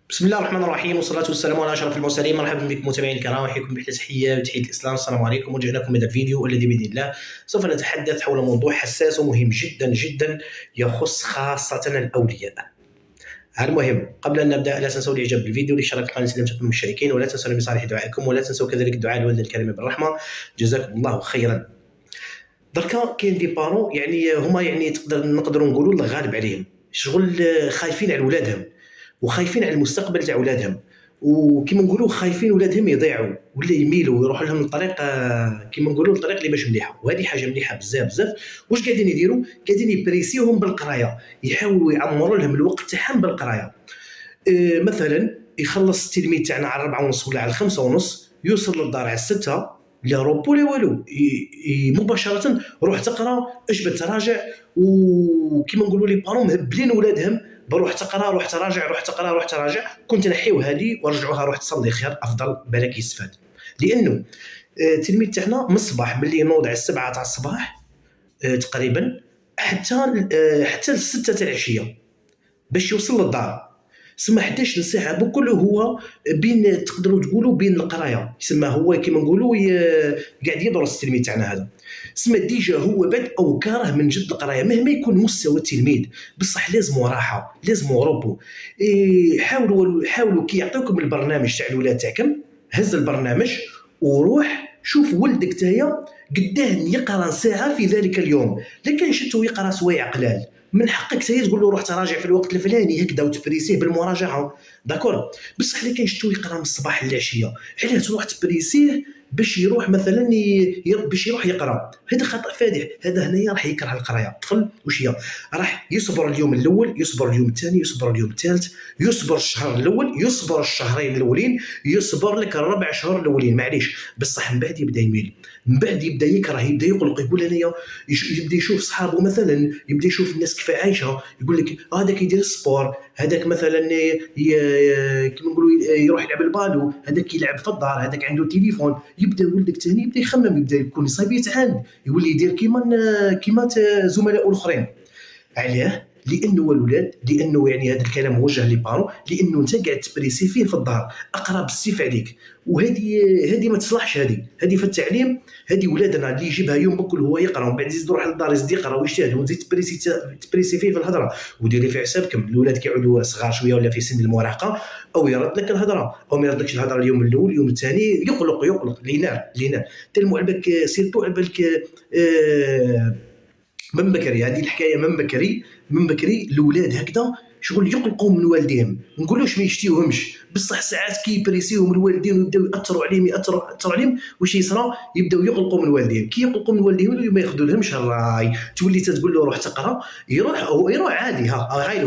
بسم الله الرحمن الرحيم، والصلاة والسلام على أشرف المرسلين. مرحبا بكم متابعينا الكرام، أحييكم بأحلى تحية وتحية الإسلام. السلام عليكم، وجئناكم بهذا الفيديو الذي بإذن الله سوف نتحدث حول موضوع حساس ومهم جدا جدا يخص خاصة الأولياء. المهم قبل أن نبدأ لا تنسوا الإعجاب بالفيديو والاشتراك في القناة إذا لم تكونوا مشتركين، ولا تنسوا بصالح دعائكم، ولا تنسوا كذلك الدعاء للوالدين الكريم بالرحمة. جزاكم الله خيرا. دركا كاين دي بارون هما نقدروا نقولوا الغالب عليهم شغل خايفين على ولادهم وخايفين على المستقبل تاع ولادهم، وكما نقولوا خايفين ولادهم يضيعوا ولا يميلوا ويروحوا لهم الطريق كما نقولوا الطريق اللي باش مليحه. وهذه حاجه مليحه بزاف بزاف. واش قاعدين يديروا؟ قاعدين يبريسيوهم بالقرايه، يحاولوا يعمروا لهم الوقت تاعهم بالقرايه. مثلا يخلص التلميذ تاعنا على 4:30 ولا على 5:30، يوصل للدار على 6، لا روبو لا والو، مباشره روح تقرا، اجبد تراجع. وكما نقولوا لي بارون مهبلين ولادهم بروح تقرا، روح تراجع، روح تقرا، روح تراجع. كنت نحيو هذه ورجعوها روح تصلي خير افضل، بالك يستفاد. لانه التلميذ تاعنا من الصباح ملي ينوض على 7 تاع الصباح تقريبا حتى ل 6 تاع العشيه باش يوصل للدار، سما 11 ساعه بكل هو بين، تقدروا تقولوا بين القرايه، يسمى هو كما نقولوا قاعد يدرس التلميذ تاعنا هذا. سما ديجا هو بعد او كاره من جد القرايه مهما يكون مستوى التلميذ، بصح لازم راحه، لازم ربو. حاولوا كي يعطيوكم البرنامج تاع الولاد تاعكم، هز البرنامج وروح شوف ولدك تايا قداه يقرا ساعه في ذلك اليوم. لكن شتو يقرا سوايع قلال، من حقك تايا تقول له روح تراجع في الوقت الفلاني هكذا وتبريسيه بالمراجعه، داكور. بصح اللي كان شتو يقرا من الصباح للعشيه، علاه تروح تبريسيه باش يروح مثلا باش يروح يقرا؟ هذا خطا فادح. هذا هنايا راح يكره القرايه. طفل واش هي راح يصبر اليوم الاول، يصبر اليوم الثاني، يصبر اليوم الثالث، يصبر الشهر الاول، يصبر الشهرين الاولين، يصبر لك الربع شهور الاولين، معليش. بصح من بعد يبدا يميل، من بعد يبدا يكره، يبدا يقلق، يقول انايا يبدا يشوف صحابه مثلا، يبدا يشوف الناس كيف عايشه، يقول لك هذاك يدير السبور، هذاك مثلا كيما نقولوا يروح يلعب البالو، هذاك يلعب في الدار، هذاك عنده تليفون. يبدا ولدك ثاني يبدا يخمم، يبدا يكون صايب يتعاند، يولي يدير كيما زملاء الاخرين. علاه؟ لانه الولاد، لانه هذا الكلام موجه لي بارو، لانه انت قاعد تبريسي فيه في الدار، اقرا بالسيف عليك. وهذه ما تصلحش. هذه في التعليم، هذه ولادنا اللي يجيبها يوم بكل هو يقرا، ومن بعد يزيد يروح للدار يزيد يقرا ويجتهد، وتزيد تبريسي فيه في الهضره. وديري في حسابكم الاولاد كيعودوا صغار شويه ولا في سن المراهقه، او يرد لك الهضره او ما يردكش الهضره اليوم الاول، اليوم الثاني يقلق لينار تلمو على بالك، سيرتو على بالك من بكري. هذه الحكايه من بكري الاولاد هكذا شغل يقلقوا من والديهم. ما نقولوش ما يشتيوهمش، بصح ساعات كي بريسيوهم الوالدين ويبداو ياثروا عليهم واش يصرى؟ يبداو يقلقوا من والديهم. كي يقلقوا من والديهم ما ياخذوا لهمش الراي، تولي تقول له روح تقرا، يروح عادي. هاي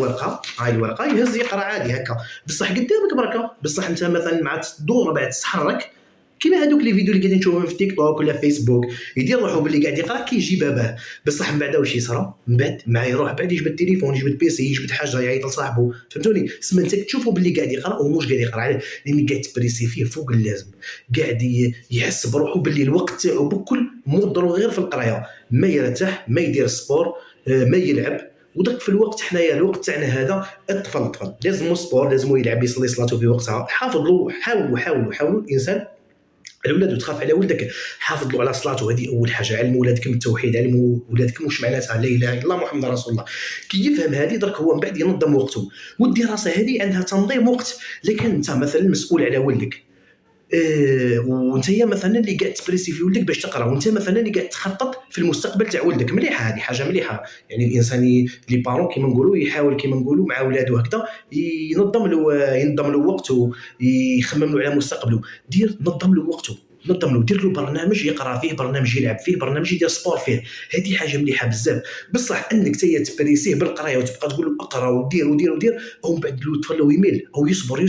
الورقه يهز يقرا عادي هكا، بصح قدامك بركه. بصح انت مثلا مع تدور بعد تحرك كيما هذوك لي فيديو اللي قاعدين نشوفهم في تيك توك ولا فيسبوك، يدير روحو باللي قاعد يقرا كي يجي باباه. بصح من بعد واش يصرى؟ من بعد ما يروح بعد يجبد التليفون، يجبد بيسي، يجبد حاجه يعيط لصاحبه، فهمتوني؟ سما انت تشوفوا باللي قاعد يقرا ومش قاعد يقرا، عليه؟ لان قاعد تبريسي فيه فوق اللازم، قاعد يحس بروحه باللي الوقت تاعو بكل مضرو غير في القرايه، ما يرتاح، ما يدير سبور، ما يلعب. ودرك في الوقت حنايا الوقت تاعنا هذا الطفل لازم سبور، لازم يلعب، يصلي صلاته في وقتها. حافظوا، حاولوا الانسان الولاد، وتخاف على ولدك حافظ له على صلاته. هذه اول حاجه. علموا ولادكم التوحيد، علموا ولادكم واش معناتها لا اله الا الله محمد رسول الله. كي يفهم هذه درك هو من بعد ينظم وقته. والدراسه هذه عندها تنظيم وقت. لكن انت مثلا مسؤول على ولدك، وانت مثلا اللي قاعد تبريسي في ولدك باش تقرا، وانت مثلا اللي قاعد تخطط في المستقبل تاع ولدك. مليحه هذه، حاجه مليحه. الانسان لي بارون كيما نقولوا يحاول كيما نقولوا مع اولاده هكذا ينظم له وقته، يخمم له على مستقبله. نظم له وقته، دير له برنامج يقرا فيه، برنامج يلعب فيه، برنامج يدير سبور فيه. هذه حاجه مليحه بزاف. بصح انك تايا تبريسيه بالقرايه وتبقى تقول له اقرا ودير او من بعد الطفل يميل، او يصبر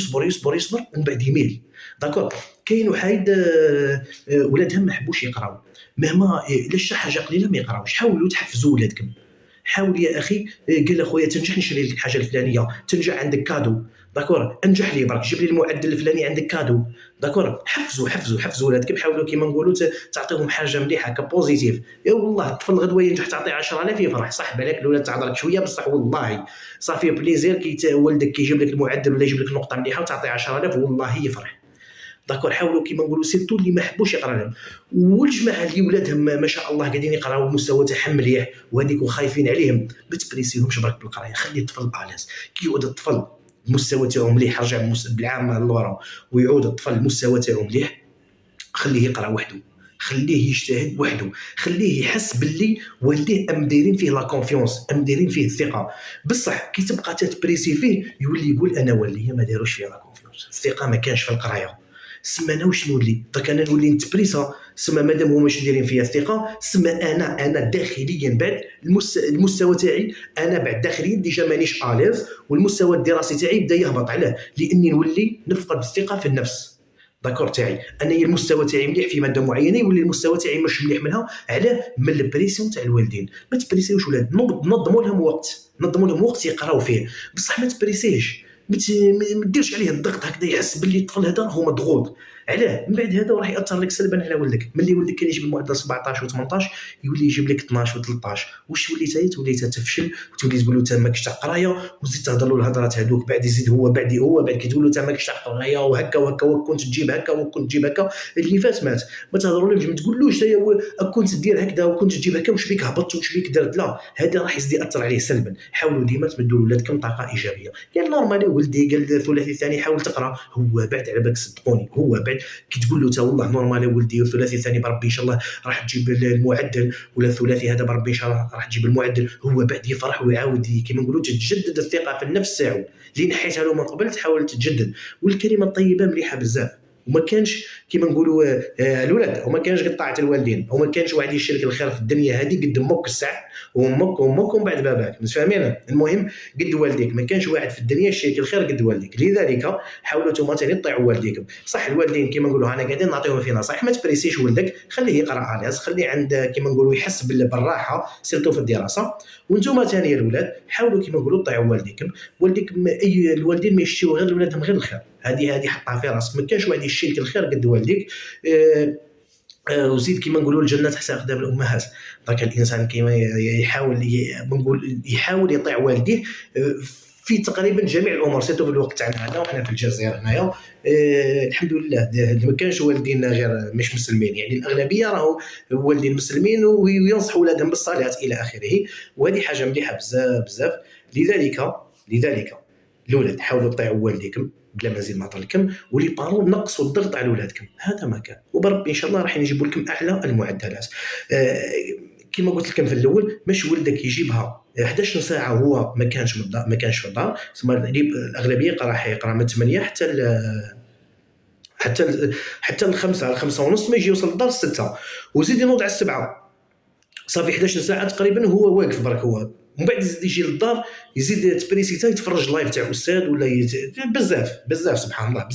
ومن بعد يميل. داكور. كاين وحايد ولادهم ما يحبوش يقراو، مهما الا شي حاجه قليله ما يقراوش. حاولوا تحفزوا ولادكم، حاول يا اخي، قال اخويا تنجح نشري لك الحاجه الفلانيه، تنجح عندك كادو، داكور، انجح لي برك جيب لي المعدل الفلاني عندك كادو، داكور. حفزوا ولادكم، حاولوا كيما نقولوا تعطيهم حاجه مليحه كبوزيتيف. يا والله الطفل غدوه ينجح تعطيه 10,000 يفرح، صح بالك الاولاد تعذرك شويه بصح والله صافي بليزير كي والدك كيجيب لك المعدل ولا يجيب لك نقطه مليحه وتعطيه 10,000 والله يفرح، داكور. حاولوا كيما نقولوا سيرتو اللي ما حبوش يقرا لهم، والجماعه اللي ولادهم ما شاء الله قاعدين يقراو مستوى تاعهم مليح وهذيك وخايفين عليهم، ما تبريسيهمش برك بالقرايه، خلي الطفل الاس كي يعود الطفل المستوى تاعو مليح، رجع بالعام لورا ويعود الطفل المستوى تاعو مليح، خليه يقرا وحده، خليه يجتهد وحده، خليه يحس باللي والديه ام دايرين فيه لا كونفيونس، ام دايرين فيه الثقه. بصح كي تبقى تبريسي فيه يولي يقول انا والديا ما داروش فيه لا كونفيونس، الثقه ما كانش في القرايه. سما انا واش نولي درك، انا نولي نتبريسا، سما مادام هما ماشي دايرين فيا الثقه، سما انا داخليا بعد المستوى تاعي انا بعد داخليا ديجا مانيش اليز، والمستوى الدراسي تاعي بدا يهبط. علاه؟ لاني نولي نفقد الثقه في النفس، داكور تاعي انا المستوى تاعي مليح في ماده معينه يولي المستوى تاعي مش مليح منها. علاه؟ من البريسيون تاع الوالدين. ما تبريسيوش ولاد، نظموا لهم وقت يقراو فيه، بصح ما تبريسيش، ما ديرش عليه الضغط هكذا يحس باللي الطفل هذا هو مضغوط. علاه؟ من بعد هذا راح ياثر لك سلبا على ولدك. ملي ولدك كان يجيب المعدل 17 و18 يولي يجيب لك 12 و13، واش وليت تفشل وتولي تقول له انت ماكش تاع قرايه، وزيد تهضر له الهضرات هذوك، بعد يزيد هو بعد كي تقول له انت ماكش تاع قرايه وهكا وكنت تجيب هكا وكنت تجيب هكا، اللي فات مات. ما تهضرولوش، ما تقولوش كنت دير هكذا وكنت تجيب هكا واش بيك هبطت واش بيك درت، لا، هذا راح يزيد ياثر عليه سلبا. حاولوا ديما تمدوا لولادكم طاقه ايجابيه. قال نورمالي ولدي قال الثلاثي الثاني حاول تقرا، هو بعد على بالك صدقوني هو بعد كي تقول له والله نورمالي ولدي الثلاثي الثاني بربي ان شاء الله راح تجيب المعدل، ولا الثلاثي هذا بربي ان شاء الله راح تجيب المعدل، هو بعد يفرح ويعاود كيما نقولوا تتجدد الثقه في النفس تاعو اللي نحيتها له من قبل، تحاول تتجدد. والكلمه الطيبه مليحه بزاف، وما كانش كيما نقولوا الولاد، وما كانش قد طاعه الوالدين، وما كانش واحد يشارك الخير في الدنيا هذه قد امك الساعه وامك ومن بعد باباك، متفاهمين؟ المهم قد والديك، ما كانش واحد في الدنيا يشارك الخير قد والديك. لذلك حاولوا نتوما ثاني تطيعوا والديكم. صح الوالدين كيما نقولوا انا قاعدين نعطيهم في نصائح، ما تبريسيش ولدك، خليه يقرا الياس، خليه عند كيما نقولوا يحس بالراحه سيرتو في الدراسه. وانتم ثاني الاولاد حاولوا كيما نقولوا تطيعوا والديكم اي الوالدين ما يشتيو غير ولادهم غير الخير، هذه حطها في راسك، ما كانش واحد يشتي الخير قد والديك. وزيد كيما نقولوا الجنه تحت اقدام الامهات. دونك الانسان كيما يحاول يطيع والديه في تقريبا جميع الامور، سيتو في الوقت تاعنا هذا وحنا في الجزائر هنايا. الحمد لله ما كانش والدينا غير مش مسلمين، يعني الاغلبيه راهو والدين مسلمين وينصحوا اولادهم بالصلاه الى اخره، وهذه حاجه مليحه بزاف. لذلك الاولاد حاولوا تطيعوا والديكم بلا ما نزيد نهضر لكم، ولي بارون نقصوا الضغط على اولادكم، هذا ما كان، وبربي ان شاء الله راح نجيبوا لكم اعلى المعدلات. كما قلت لكم في الاول، مش ولدك يجيبها 11 ساعه وهو ما كانش في الدار، ثم الاغلبيه راح يقرا من 8 حتى ل 5 ونص، ما يجي يوصل للدار 6 وزيد ينوض على 7 صافي 11 ساعه تقريبا هو واقف برك هو، ومن بعد يزيد يجي للدار يزيد تبريسيتا يتفرج لايف تاع استاذ ولا بزاف سبحان الله،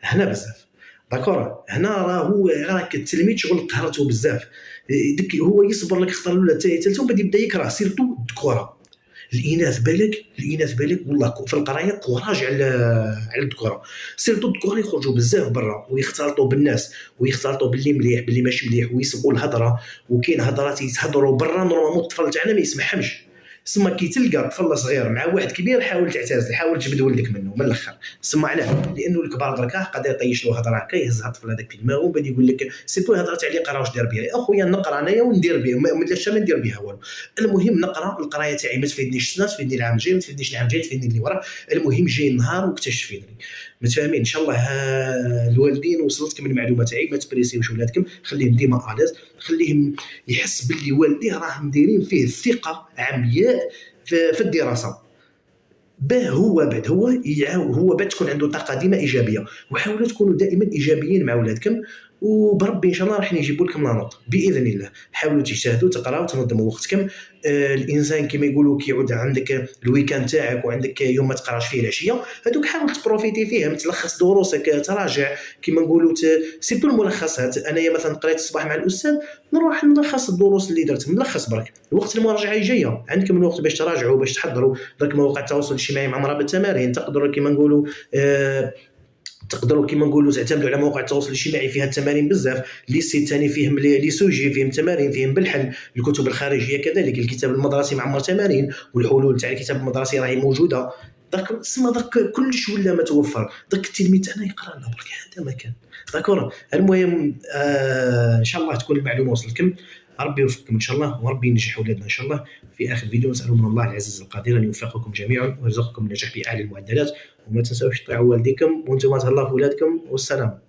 هنا بزاف داكور. هنا راك التلميذ شغل قهرته بزاف، هو يصبر لك يختار الاولى الثانيه الثالثه وبدا يبدا يكره سيرتو الذكوره. الاناث بالك والله في القرايه كوراج على الذكوره، سيرتو الذكوره يخرجوا بزاف برا ويختلطوا بالناس ويختلطوا باللي مليح باللي ماشي مليح ويسمعوا الهضره، وكاين هضرات يتهضروا برا نورمالمون الطفل تاعنا ما يسمعهمش. سما كي تلقى طفل صغير مع واحد كبير حاول تعتزل، حاول تجبد ولدك منه من الاخر. سما علاه؟ لانه الكبار دركا قادر يطيش له هضره هكا يهزها الطفل هذاك في دماغه وبدا يقول لك سيتو الهضره تاع اللي قرا واش دار بها اخويا، نقرا انايا وندير بها ما ندير بها والو. المهم نقرا، القرايه تاعي ما تفيدنيش السنه، تفيدني العام الجاي، ما تفيدنيش العام الجاي، تفيدني اللي وراه. المهم جاي النهار واكتشف فيني، متفاهمين؟ ان شاء الله الوالدين وصلتكم المعلومه تاعي، ما تبريسيوش ولادكم، خليهم ديما اليز، خليهم يحس باللي والديه راهم دايرين فيه ثقه عمياء في الدراسه، هو بعد تكون عنده طاقه ديما ايجابيه. وحاولوا تكونوا دائما ايجابيين مع اولادكم، وبربي ان شاء الله راح نجيبوا لكم لا نوت باذن الله. حاولوا تجتهدوا، تقراوا، تنظموا وقتكم. الانسان كما يقولوا كيعود عندك الويكاند تاعك وعندك يوم ما تقراش فيه العشيه، هذوك حاول تبروفيتي فيهم، تلخص دروسك، تراجع كما نقولوا سيرتو الملخصات. انايا مثلا قريت الصباح مع الاستاذ، نروح نلخص الدروس اللي درت، نلخص برك. وقت المراجعه جايه عندكم الوقت باش تراجعوا باش تحضروا. درك مواقع التواصل الاجتماعي معمره بالتمارين، تقدروا كما نقولوا تقدروا كيما نقولوا تعتمدوا على مواقع التواصل الاجتماعي فيها التمارين بزاف. لي سيت ثاني فيهم لي سوجي، فيهم تمارين، فيهم بالحل. الكتب الخارجيه كذلك، الكتاب المدرسي معمر تمارين، والحلول تاع الكتاب المدرسي راهي موجوده. درك كلش ولا متوفر. درك التلميذ تاعنا يقرا لنا برك، هذا ما كان داكور. المهم ان شاء الله تكون المعلومه وصلتكم. ربي يوفقكم ان شاء الله، وربي ينجح اولادنا ان شاء الله. في اخر فيديو نسال من الله العزيز القدير ان يوفقكم جميعا ويرزقكم النجاح باعلى المعدلات. وما تنسوش تطيعوا والديكم وانتم تهلاو في ولادكم. والسلام.